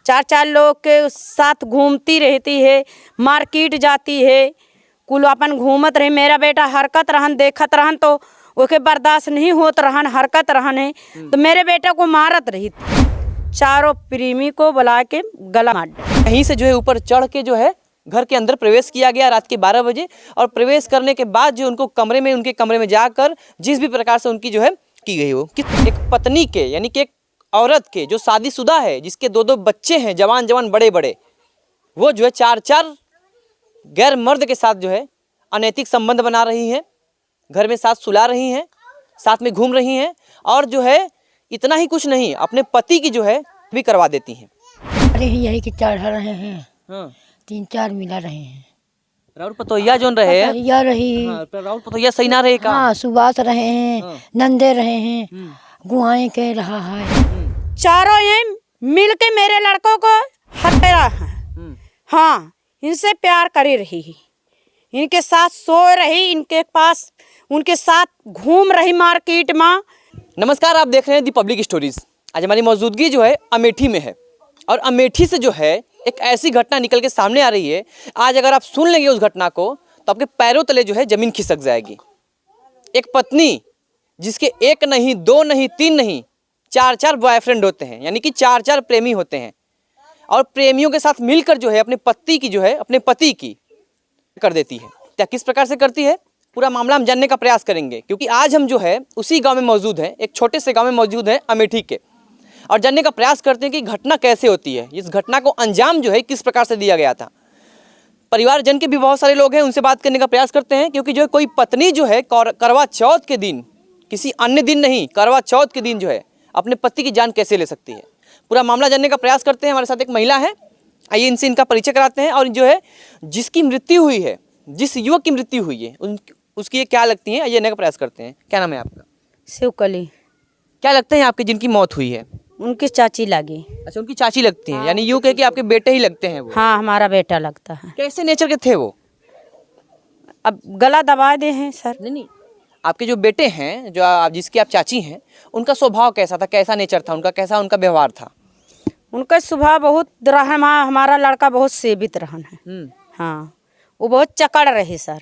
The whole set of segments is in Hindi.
चार चार लोग के साथ घूमती रहती है, मार्केट जाती है, कुल अपन घूमत रही। मेरा बेटा हरकत रहन देखत रहन तो ओके बर्दाश्त नहीं होत रहन, हरकत रहन है तो मेरे बेटा को मारत रही। चारों प्रेमी को बुला के गला मार दिया। कहीं से जो है ऊपर चढ़ के जो है घर के अंदर प्रवेश किया गया रात के 12 बजे, और प्रवेश करने के बाद जो उनको उनके कमरे में जाकर जिस भी प्रकार से उनकी जो है की गई हो, एक पत्नी के यानी कि एक औरत के जो शादीशुदा है, जिसके 2-2 बच्चे हैं, जवान जवान बड़े बड़े, वो जो है 4-4 गैर मर्द के साथ जो है अनैतिक संबंध बना रही हैं, घर में साथ सुला रही हैं, साथ में घूम रही हैं, और जो है इतना ही कुछ नहीं, अपने पति की जो है भी करवा देती हैं। अरे यही कि चढ़ रहे हैं, हाँ। 3-4 मिला रहे हैं। राउर पतोहिया जोन रहे पतोहिया रही। हाँ, राउर पतोहिया सही ना रहे का? हाँ, सुबास रहे हैं। हाँ। नंदे रहे हैं, गुआएं के रहा है। चारों ये मिल के मेरे लड़कों को हत्या है। हाँ, इनसे प्यार करी रही है, इनके साथ सो रही, इनके पास उनके साथ घूम रही मार्केट में। नमस्कार, आप देख रहे हैं दी पब्लिक स्टोरीज। आज हमारी मौजूदगी जो है अमेठी में है, और अमेठी से जो है एक ऐसी घटना निकल के सामने आ रही है। आज अगर आप सुन लेंगे उस घटना को तो आपके पैरों तले जो है जमीन खिसक जाएगी। एक पत्नी जिसके 1 नहीं 2 नहीं 3 नहीं 4-4 बॉयफ्रेंड होते हैं, यानी कि 4-4 प्रेमी होते हैं, और प्रेमियों के साथ मिलकर जो है अपने पति की कर देती है। क्या किस प्रकार से करती है, पूरा मामला हम जानने का प्रयास करेंगे, क्योंकि आज हम जो है उसी गांव में मौजूद हैं, एक छोटे से गांव में मौजूद हैं अमेठी के, और जानने का प्रयास करते हैं कि घटना कैसे होती है, इस घटना को अंजाम जो है किस प्रकार से दिया गया था। परिवारजन के भी बहुत सारे लोग हैं, उनसे बात करने का प्रयास करते हैं, क्योंकि जो है कोई पत्नी जो है करवा चौथ के दिन, किसी अन्य दिन नहीं, करवा चौथ के दिन जो है अपने पति की जान कैसे ले सकती है, पूरा मामला जानने का प्रयास करते हैं। हमारे साथ एक महिला है, आइए इनसे इनका परिचय कराते हैं। और जो है जिसकी मृत्यु हुई है, जिस युवक की मृत्यु हुई है, उसकी ये क्या लगती है, आइए जानने का प्रयास करते हैं। क्या नाम है आपका? शिवकली। क्या लगते हैं आपके जिनकी मौत हुई है? उनकी चाची लगी। अच्छा, उनकी चाची लगती हैं, यानी यूँ कह कि आपके बेटे ही लगते हैं वो? हाँ, हमारा बेटा लगता है। कैसे नेचर के थे वो? अब गला दबा दे हैं सर। नहीं, आपके जो बेटे हैं, जो जिसकी आप चाची हैं, उनका स्वभाव कैसा था, कैसा नेचर था उनका, कैसा उनका व्यवहार था? उनका स्वभाव बहुत हमारा लड़का बहुत सेवित रहन है। हाँ, वो बहुत चकड़ रहे सर।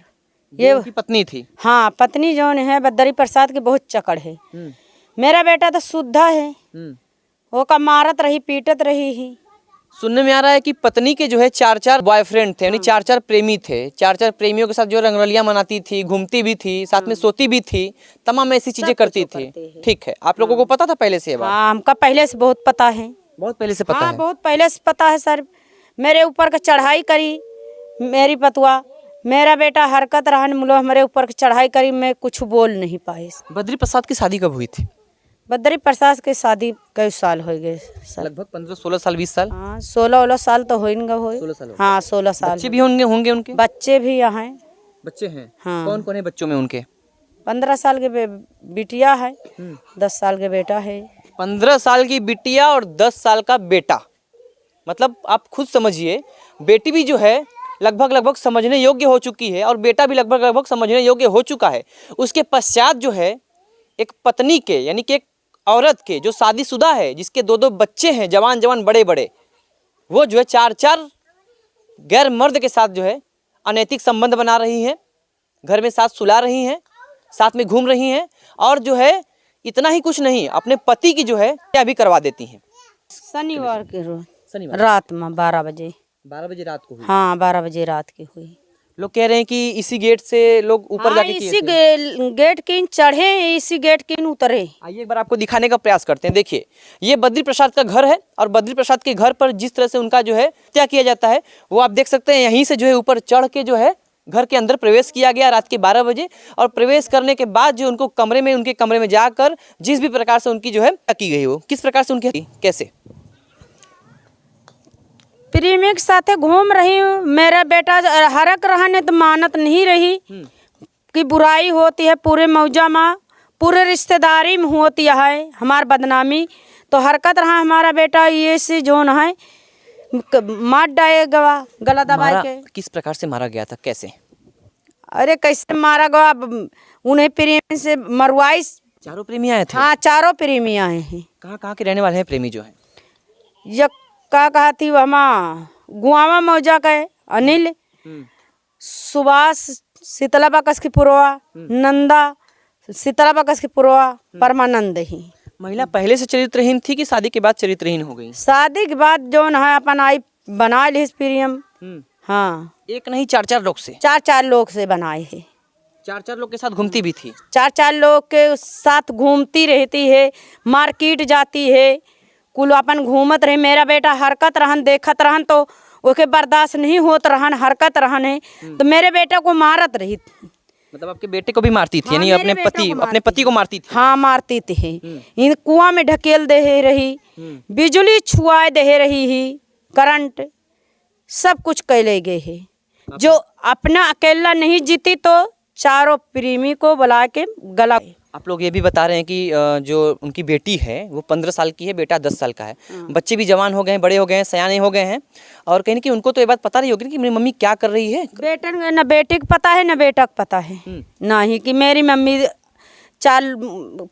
ये उनकी पत्नी थी? हाँ, पत्नी जो है बद्री प्रसाद की बहुत चकड़ है। मेरा बेटा तो शुद्ध है, वो का मारत रही, पीटत रही ही। सुनने में आ रहा है कि पत्नी के जो है 4-4 बॉयफ्रेंड थे, यानी 4-4 प्रेमी थे। 4-4 प्रेमियों के साथ जो रंगरलियां मनाती थी, घूमती भी थी, साथ में सोती भी थी, तमाम ऐसी चीजें करती थी। ठीक है, आप लोगों को पता था पहले से ये बात? हाँ, हमका पहले से बहुत पता है। बहुत पहले से पता है? बहुत पहले से पता है सर। मेरे ऊपर का चढ़ाई करी मेरी पतुआ, मेरा बेटा हरकत रहन मुलो हमारे ऊपर की चढ़ाई करी, मैं कुछ बोल नहीं पाए। बद्री प्रसाद की शादी कब हुई थी? बद्री प्रसाद की शादी कई साल हो गए सर? लगभग 15-16 साल, 20 साल। हाँ, 16 साल तो होइनगा हो। 16 साल। हाँ, 16 साल। बच्चे भी होंगे उनके? बच्चे भी यहाँ हैं। बच्चे हैं? हाँ। कौन कौन है बच्चों में उनके? 15 साल के बिटिया है, 10 साल के बेटा है। 15 साल की बिटिया और 10 साल का बेटा, मतलब आप खुद समझिए, बेटी भी जो है लगभग समझने योग्य हो चुकी है, और बेटा भी लगभग समझने योग्य हो चुका है। उसके पश्चात जो है एक पत्नी के, यानी कि एक औरत के जो शादीशुदा है, जिसके 2-2 बच्चे हैं, जवान जवान बड़े बड़े, वो जो है 4-4 गैर मर्द के साथ जो है अनैतिक संबंध बना रही हैं, घर में साथ सुला रही हैं, साथ में घूम रही हैं, और जो है इतना ही कुछ नहीं, अपने पति की जो है क्या भी करवा देती हैं। शनिवार के रोज रात में 12 बजे रात को हुई? हाँ, 12 बजे रात की हुई। लोग कह रहे हैं कि इसी गेट से लोग ऊपर जाके किए इसी थे। गेट की चढ़े, इसी गेट की उतरे। आइए एक बार आपको दिखाने का प्रयास करते हैं। देखिए, ये बद्री प्रसाद का घर है, और बद्री प्रसाद के घर पर जिस तरह से उनका जो है हत्या किया जाता है, वो आप देख सकते हैं। यहीं से जो है ऊपर चढ़ के जो है घर के अंदर प्रवेश किया गया रात के 12 बजे, और प्रवेश करने के बाद जो उनको उनके कमरे में जाकर जिस भी प्रकार से उनकी जो है की गई हो, किस प्रकार से उनकी कैसे प्रेमी के साथ घूम रही हूँ। मेरा बेटा हरक रहने तो मानत नहीं रही कि बुराई होती है, पूरे मौजा में, पूरे रिश्तेदारी में होती है हमार बदनामी। तो हरकत रहा हमारा बेटा, ये से जोन है मार डालेगा गला दबा के। किस प्रकार से मारा गया था, कैसे? अरे कैसे मारा गया, उन्हें प्रेमी से मरवाई। चारों प्रेमी आए थे? हाँ, चारों प्रेमी आए हैं। कहाँ के रहने वाले हैं प्रेमी जो है? का कहा थी वहाँ गुआवा मौजा का अनिल, सुभाष शीतला बकस की पुरवा, नंदा शीतला बकस की पुरवा, परमानंद ही। महिला पहले से चरित्रहीन थी कि शादी के बाद चरित्रहीन हो गई? शादी के बाद जौन है अपन आई बना ली प्रियम। हाँ, एक नहीं 4-4 लोग से? 4-4 लोग से बनाए है। 4-4 लोग के साथ घूमती भी थी? 4-4 लोग के साथ घूमती रहती है, मार्केट जाती है, कुल अपन घूमत रहे। मेरा बेटा हरकत रहन देखत रहन तो ओके बर्दाश्त नहीं होत रहन, हरकत रहन है तो मेरे बेटे को मारत रही। मतलब आपके बेटे को भी मारती थी? यानी हाँ, अपने मेरे बेटे को अपने पति को मारती थी? हाँ, मारती थी। इन कुआं में ढकेल दे रही, बिजली छुआ दे रही ही, करंट सब कुछ कैले गए है। जो अपना अकेला नहीं जीती तो चारों प्रेमी को बुला के गला। आप लोग ये भी बता रहे हैं कि जो उनकी बेटी है वो 15 साल की है, बेटा 10 साल का है। बच्चे भी जवान हो गए हैं, बड़े हो गए हैं, सयाने हो गए हैं, और कहीं ना कहीं उनको तो ये बात पता नहीं होगी कि मेरी मम्मी क्या कर रही है। बेटन न बेटी को पता है न बेटा को पता है, नहीं कि मेरी मम्मी 4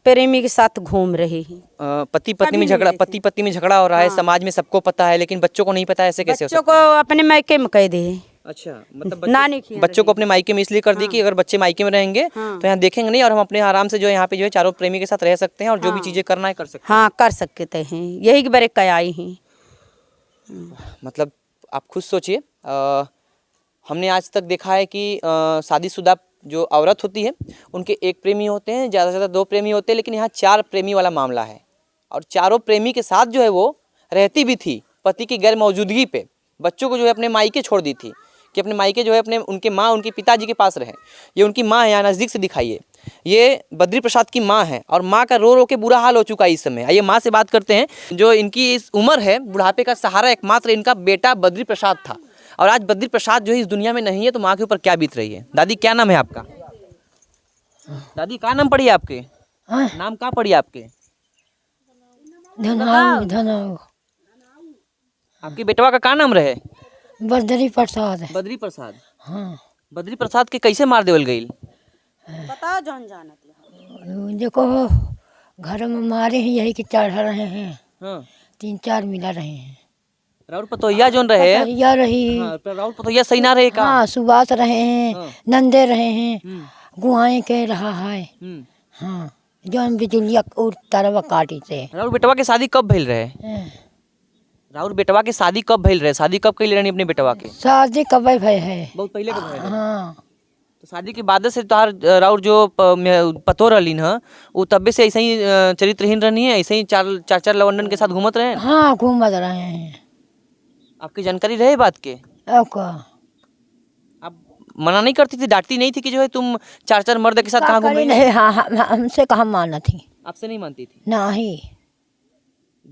प्रेमी के साथ घूम रही है। पति पत्नी में झगड़ा हो रहा है, समाज में सबको पता है, लेकिन बच्चों को नहीं पता है। ऐसे कैसे हो बच्चों सकता है? को अपने मायके में कह दे। अच्छा, मतलब नानी बच्चों को अपने मायके में इसलिए कर दी कि अगर बच्चे मायके में रहेंगे तो यहाँ देखेंगे नहीं, और हम अपने आराम से जो है यहाँ पे जो है चारों प्रेमी के साथ रह सकते हैं और जो भी चीजें करना है कर सकते हैं। हाँ, कर सकते हैं, यही के बारे कह आई हैं। मतलब आप खुद सोचिए, हमने आज तक देखा है कि शादीशुदा जो औरत होती है उनके एक प्रेमी होते हैं, ज़्यादा से ज़्यादा 2 प्रेमी होते हैं, लेकिन यहाँ 4 प्रेमी वाला मामला है। और चारों प्रेमी के साथ जो है वो रहती भी थी पति की गैर मौजूदगी पे। बच्चों को जो है अपने मायके छोड़ दी थी कि अपने मायके जो है अपने उनके माँ उनके पिताजी के पास रहे। ये उनकी माँ है, यहाँ नज़दीक से दिखाइए। ये बद्री प्रसाद की माँ है और माँ का रो रो के बुरा हाल हो चुका है इस समय। आइए माँ से बात करते हैं। जो इनकी इस उम्र है, बुढ़ापे का सहारा एकमात्र इनका बेटा बद्री प्रसाद था, और आज बद्री प्रसाद जो है इस दुनिया में नहीं है, तो माँ के ऊपर क्या बीत रही है। दादी क्या नाम है आपका? दादी क्या नाम पड़ी आपके? नाम क्या पड़ी आपके? धनाऊ आपके बेटवा का क्या नाम रहे? बद्री प्रसाद। बद्री प्रसाद। हाँ, बद्री प्रसाद के कैसे मार देवल गई? बताओ जौन जानत। देखो घर में मारे हैं, यही कि चढ़ रहे हैं। हाँ। 3-4 मिला रहे हैं। राउर पतोहिया जोन रहे? पतोहिया रही। हाँ, राउर पतोहिया सही ना रहे का? हाँ, सुबास रहे हैं, हाँ। नंदे रहे हैं, गुआएं कह रहा है। हाँ, जौन बिजलिया उर तरवा काटी से। राउर बेटवा के शादी कब भइल रहे? राउर बेटवा के शादी कब भइल रहे? शादी कब कइले रहनी अपने बेटवा के? शादी कब भय है? बहुत पहले के भइल रहे। हाँ, तो शादी के बाद से तोहार राउर जो पतो रहलीन ह वो तब्बे से ऐसे ही चरित्रहीन रहनी है, ऐसे ही 4 लवंडन के साथ घूमत रहे? हाँ, घूमत रहे हैं। आपकी जानकारी रहे बात के? अब का आप मना नहीं करती थी, डांटती नहीं थी कि जो है तुम 4 मर्द के साथ कहाँ घूम रही हो? नहीं, हाँ, हमसे कहाँ माना थी। आपसे नहीं मानती थी? नहीं।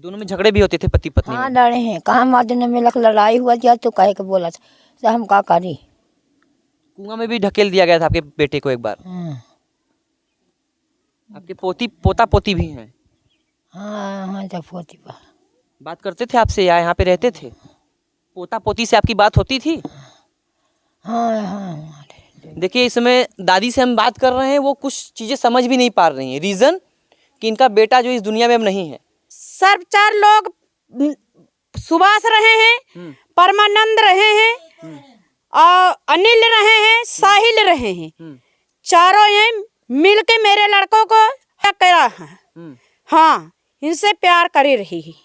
दोनों में झगड़े भी होते थे पति पत्नी हाँ, में? लड़े हैं, कहाँ मार्जिन में लड़ाई हुआ जा तो कहे के बोला था, तो हम का करी। कुआं में भी ढकेल दिया गया था आपके बेटे को एक बार। आपके पोता पोती भी हैं? हाँ, हाँ, जब पोती बात करते थे आपसे या यहाँ पे रहते थे? पोता पोती से आपकी बात होती थी? हाँ, हाँ। देखिए, इस समय दादी से हम बात कर रहे हैं, वो कुछ चीज़ें समझ भी नहीं पा रही हैं। रीज़न कि इनका बेटा जो इस दुनिया में अब नहीं है। सब 4 लोग सुभाष रहे हैं, परमानंद रहे हैं, और अनिल रहे हैं, साहिल रहे हैं। चारों ये मिल के मेरे लड़कों को करा है। हाँ, इनसे प्यार करी रही,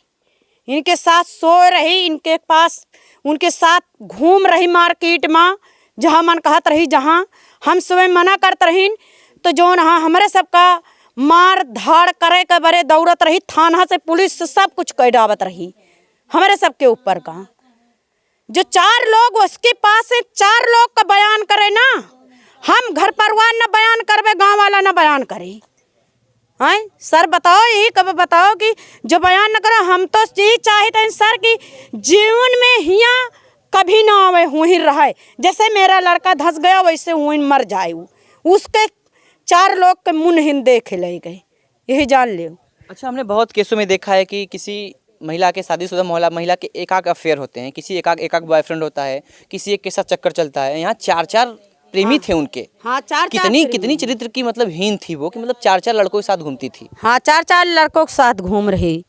इनके साथ सो रही, इनके पास उनके साथ घूम रही मार्केट में, जहाँ मन कहत रही, जहाँ हम सुबह मना करते रही तो जो हाँ हमारे सबका मार धाड़ करे के बरे दौड़त रही, थाना से पुलिस से सब कुछ कह डावत रही हमारे सबके ऊपर का। जो 4 लोग उसके पास से 4 लोग का बयान करे ना, हम घर परिवार न बयान करवे, गांव वाला न बयान करे। हैं सर, बताओ यही कब बताओ कि जो बयान न करे। हम तो यही चाहते हैं सर कि जीवन में हिया कभी ना आवे, वहीं रहे। जैसे मेरा लड़का धस गया वैसे वहीं मर जाए। उसके 4 लोग के मुँह हिंद देख ले गए, यही जान ले। अच्छा, हमने बहुत केसों में देखा है कि किसी महिला के शादीशुदा महिला के एकाक अफेयर होते हैं, किसी एकाक बॉयफ्रेंड होता है, किसी एक के साथ चक्कर चलता है। यहाँ 4 प्रेमी थे उनके। हाँ, 4 कितनी चरित्र की मतलब हीन थी वो, कि मतलब 4 लड़कों के साथ घूमती थी। हाँ, 4 लड़कों के साथ घूम रही।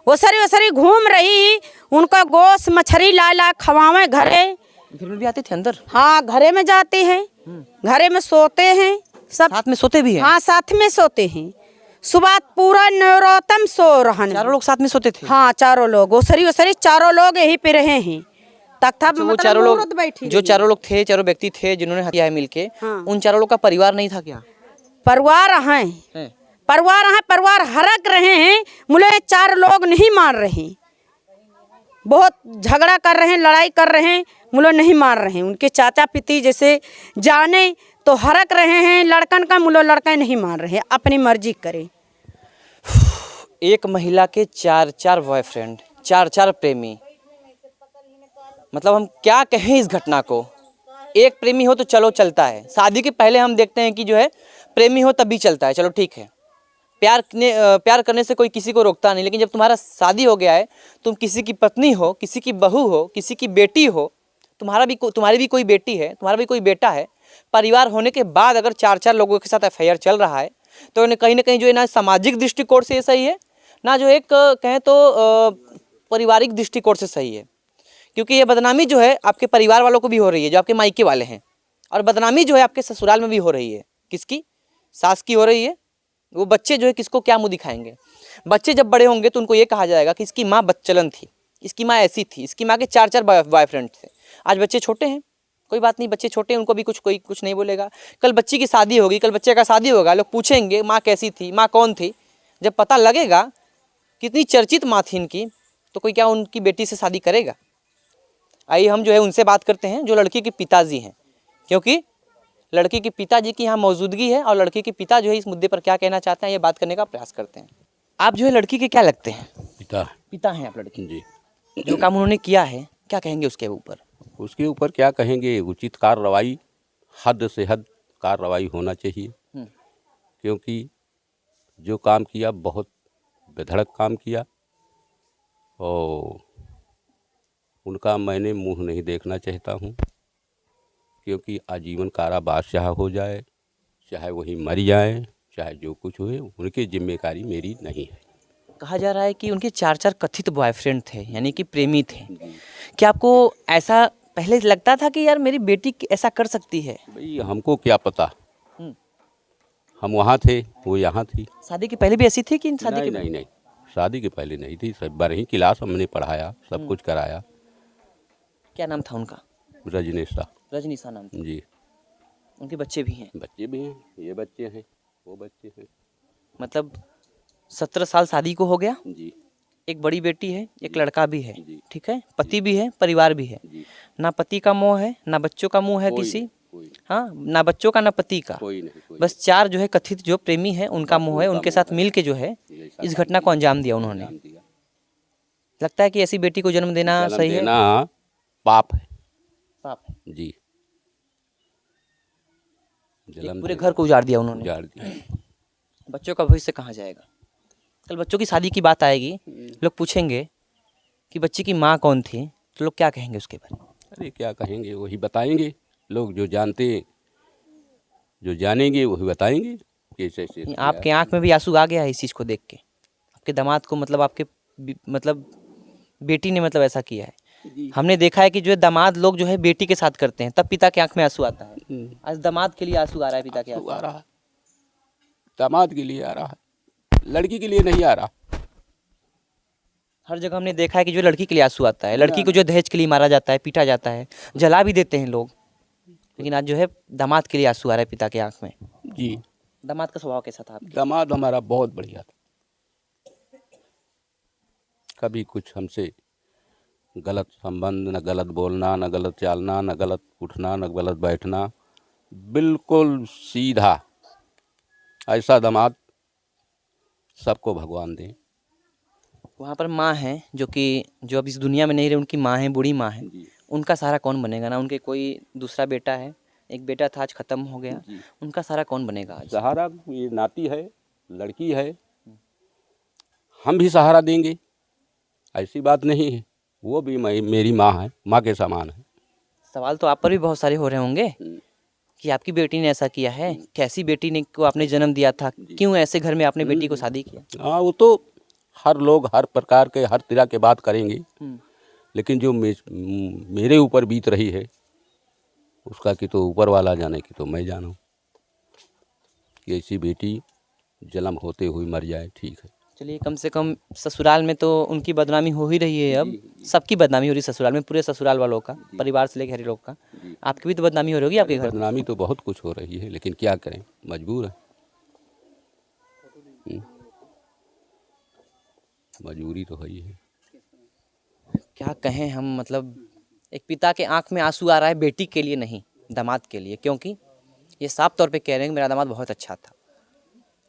ओसरी ओसरी घूम रही, उनका गोश्त मछली ला ला खवावे घरे। घर में भी आते थे अंदर? हाँ, घरे में जाते हैं, घरे में सोते हैं सब। साथ में सोते भी हैं? हाँ, साथ में सोते हैं। सुबह पूरा नौरातम सो रहन। चारों लोग साथ में सोते थे? हाँ, चारों लोग ओसरी ओसरी चारों लोग यहीं पे रहे हैं। तख्ता वो मतलब चारों लोग मुहूर्त बैठी जो रही। चारों लोग थे, चारों व्यक्ति थे जिन्होंने हत्या है मिलके, हाँ। उन चारों लोग का परिवार नहीं था क्या? परिवार हैं, है। परिवार हरक रहे हैं, मुझे 4 लोग नहीं मार रहे, बहुत झगड़ा कर रहे हैं, लड़ाई कर रहे हैं, मुझे नहीं मार रहे हैं। उनके चाचा पिती जैसे जाने तो हरक रहे हैं, लड़कन का मुझे लड़का नहीं मार रहे हैं, अपनी मर्जी करे। एक महिला के 4 बॉयफ्रेंड, 4 प्रेमी, मतलब हम क्या कहें इस घटना को। एक प्रेमी हो तो चलो चलता है, शादी के पहले हम देखते हैं कि जो है प्रेमी हो तभी चलता है, चलो ठीक है, प्यार करने से कोई किसी को रोकता नहीं। लेकिन जब तुम्हारा शादी हो गया है, तुम किसी की पत्नी हो, किसी की बहू हो, किसी की बेटी हो, तुम्हारी भी कोई बेटी है, तुम्हारा भी कोई बेटा है, परिवार होने के बाद अगर 4 लोगों के साथ एफआईआर चल रहा है तो कहीं ना कहीं जो है ना सामाजिक दृष्टिकोण से ये सही है, ना जो एक कहें तो पारिवारिक दृष्टिकोण से सही है। क्योंकि ये बदनामी जो है आपके परिवार वालों को भी हो रही है, जो आपके मायके वाले हैं, और बदनामी जो है आपके ससुराल में भी हो रही है। किसकी? सास की हो रही है। वो बच्चे जो है किसको क्या मुंह दिखाएंगे? बच्चे जब बड़े होंगे तो उनको ये कहा जाएगा कि इसकी माँ बदचलन थी, इसकी माँ ऐसी थी, इसकी माँ के 4 बॉयफ्रेंड थे। आज बच्चे छोटे हैं, कोई बात नहीं, बच्चे छोटे हैं, उनको भी कोई कुछ नहीं बोलेगा। कल बच्ची की शादी होगी, कल बच्चे का शादी होगा, लोग पूछेंगे माँ कैसी थी, माँ कौन थी। जब पता लगेगा कितनी चर्चित माँ थी इनकी, तो कोई क्या उनकी बेटी से शादी करेगा? आइए हम जो है उनसे बात करते हैं जो लड़की के पिताजी हैं, क्योंकि लड़की के पिताजी की यहाँ मौजूदगी है और लड़की के पिता जो है इस मुद्दे पर क्या कहना चाहते हैं ये बात करने का प्रयास करते हैं। आप जो है लड़की के क्या लगते हैं? पिता हैं आप लड़की जी। जो काम उन्होंने किया है क्या कहेंगे उसके ऊपर? उसके ऊपर क्या कहेंगे, उचित कार्रवाई, हद से हद कार्रवाई होना चाहिए। क्योंकि जो काम किया बहुत बेधड़क काम किया, और उनका मैंने मुंह नहीं देखना चाहता हूं, क्योंकि आजीवन कारावास चाहे हो जाए, चाहे वही मर जाए, चाहे जो कुछ हुए, उनकी जिम्मेदारी मेरी नहीं है। कहा जा रहा है कि उनके 4 कथित बॉयफ्रेंड थे, यानी कि प्रेमी थे। क्या आपको ऐसा पहले लगता था कि यार मेरी बेटी ऐसा कर सकती है? भाई हमको क्या पता, हम वहाँ थे, वो यहाँ थी। शादी के पहले भी ऐसी थी कि शादी के? नहीं, शादी के पहले नहीं थी। सब बार ही क्लास हमने पढ़ाया, सब कुछ कराया। क्या नाम था उनका? रजनीशा। रजनीशा नाम था जी। उनके बच्चे भी हैं? बच्चे भी हैं, ये बच्चे हैं, वो बच्चे हैं। मतलब 17 साल शादी को हो गया। जी। एक बड़ी बेटी है, एक लड़का भी है, जी। ठीक है, पति भी है, परिवार भी है। जी। ना पति का मोह है, ना बच्चों का मोह है किसी, हाँ, ना बच्चों का ना पति का, कोई नहीं। बस 4 जो है कथित जो प्रेमी है उनका मोह है। उनके साथ मिल के जो है इस घटना को अंजाम दिया उन्होंने। लगता है कि ऐसी बेटी को जन्म देना सही है? पाप है। पाप है जी। पूरे घर को उजाड़ दिया उन्होंने। उजाड़ दिया। बच्चों का भविष्य कहाँ जाएगा? कल बच्चों की शादी की बात आएगी, लोग पूछेंगे कि बच्ची की माँ कौन थी, तो लोग क्या कहेंगे उसके बारे में? अरे क्या कहेंगे, वही बताएंगे लोग, जो जानते, जो जानेंगे वही बताएंगे। कैसे आपके आंख में भी आंसू आ गया है इस चीज़ को देख के? आपके दामाद को मतलब आपके बेटी ने मतलब ऐसा किया है? हमने देखा है कि जो है दामाद लोग जो है बेटी के साथ करते हैं, तब पिता के आंख में आंसू आता है। आज दामाद के लिए आंसू आ रहा है, पिता के आंसू आ रहा है, दामाद के लिए आ रहा है, लड़की के लिए नहीं आ रहा। हर जगह हमने देखा है कि जो लड़की के लिए आंसू आता है, लड़की को जो दहेज के लिए मारा जाता है, पीटा जाता है, जला भी देते हैं लोग, लेकिन आज जो है दामाद के लिए आंसू आ रहा है पिता के आंख में। जी। दामाद का स्वभाव कैसा था आपके? दामाद हमारा बहुत बढ़िया था, कभी कुछ हमसे गलत संबंध, न गलत बोलना, न गलत चालना, न गलत उठना, न गलत बैठना, बिल्कुल सीधा। ऐसा दामाद सबको भगवान दे। वहाँ पर माँ है जो अब इस दुनिया में नहीं रहे, उनकी माँ है, बूढ़ी माँ है, उनका सहारा कौन बनेगा? ना उनके कोई दूसरा बेटा है, एक बेटा था आज खत्म हो गया, उनका सहारा कौन बनेगा आज? सहारा ये नाती है, लड़की है, हम भी सहारा देंगे, ऐसी बात नहीं है। वो भी मेरी माँ है, माँ के समान है। सवाल तो आप पर भी बहुत सारे हो रहे होंगे कि आपकी बेटी ने ऐसा किया है, कैसी बेटी ने को आपने जन्म दिया था, क्यों ऐसे घर में आपने बेटी को शादी किया? हाँ, वो तो हर लोग हर प्रकार के हर तरह के बात करेंगे, लेकिन जो मेरे ऊपर बीत रही है उसका कि तो ऊपर वाला जाने की तो मैं जानूं कि ऐसी बेटी जन्म होते हुए मर जाए, ठीक है। चलिए, कम से कम ससुराल में तो उनकी बदनामी हो ही रही है। अब सबकी बदनामी हो रही है ससुराल में, पूरे ससुराल वालों का, परिवार से लेकर हर लोग का। आपकी भी तो बदनामी हो रही होगी आपके घर में। बदनामी तो बहुत कुछ हो रही है, लेकिन क्या करें, मजबूर है। मजबूरी तो है ही है। क्या कहें हम, मतलब एक पिता के आंख में आंसू आ रहा है बेटी के लिए नहीं, दामाद के लिए, क्योंकि ये साफ तौर पे कह रहे हैं कि मेरा दामाद बहुत अच्छा था,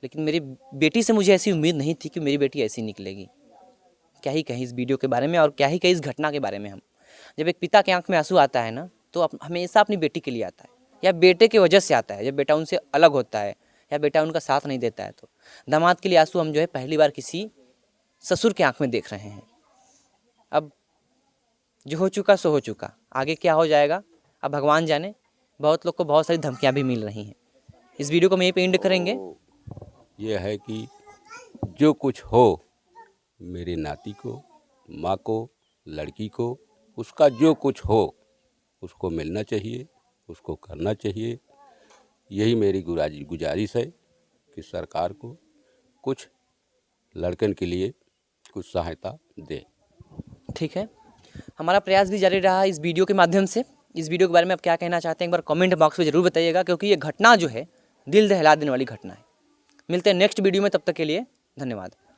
लेकिन मेरी बेटी से मुझे ऐसी उम्मीद नहीं थी कि मेरी बेटी ऐसी निकलेगी। क्या ही कहें इस वीडियो के बारे में और क्या ही कहें इस घटना के बारे में। हम जब एक पिता के आंख में आंसू आता है ना, तो हमेशा अपनी बेटी के लिए आता है या बेटे की वजह से आता है, जब बेटा उनसे अलग होता है या बेटा उनका साथ नहीं देता है। तो दामाद के लिए आंसू हम जो है पहली बार किसी ससुर के आंख में देख रहे हैं। अब जो हो चुका सो हो चुका, आगे क्या हो जाएगा अब भगवान जाने। बहुत लोग को बहुत सारी धमकियां भी मिल रही हैं। इस वीडियो को हम यहीं पे एंड करेंगे। ये है कि जो कुछ हो मेरे नाती को, माँ को, लड़की को, उसका जो कुछ हो उसको मिलना चाहिए, उसको करना चाहिए। यही मेरी गुजारिश है कि सरकार को कुछ लड़कन के लिए कुछ सहायता दे। ठीक है, हमारा प्रयास भी जारी रहा इस वीडियो के माध्यम से। इस वीडियो के बारे में आप क्या कहना चाहते हैं एक बार कमेंट बॉक्स में ज़रूर बताइएगा, क्योंकि ये घटना जो है दिल दहला देने वाली घटना है। मिलते हैं नेक्स्ट वीडियो में, तब तक के लिए धन्यवाद।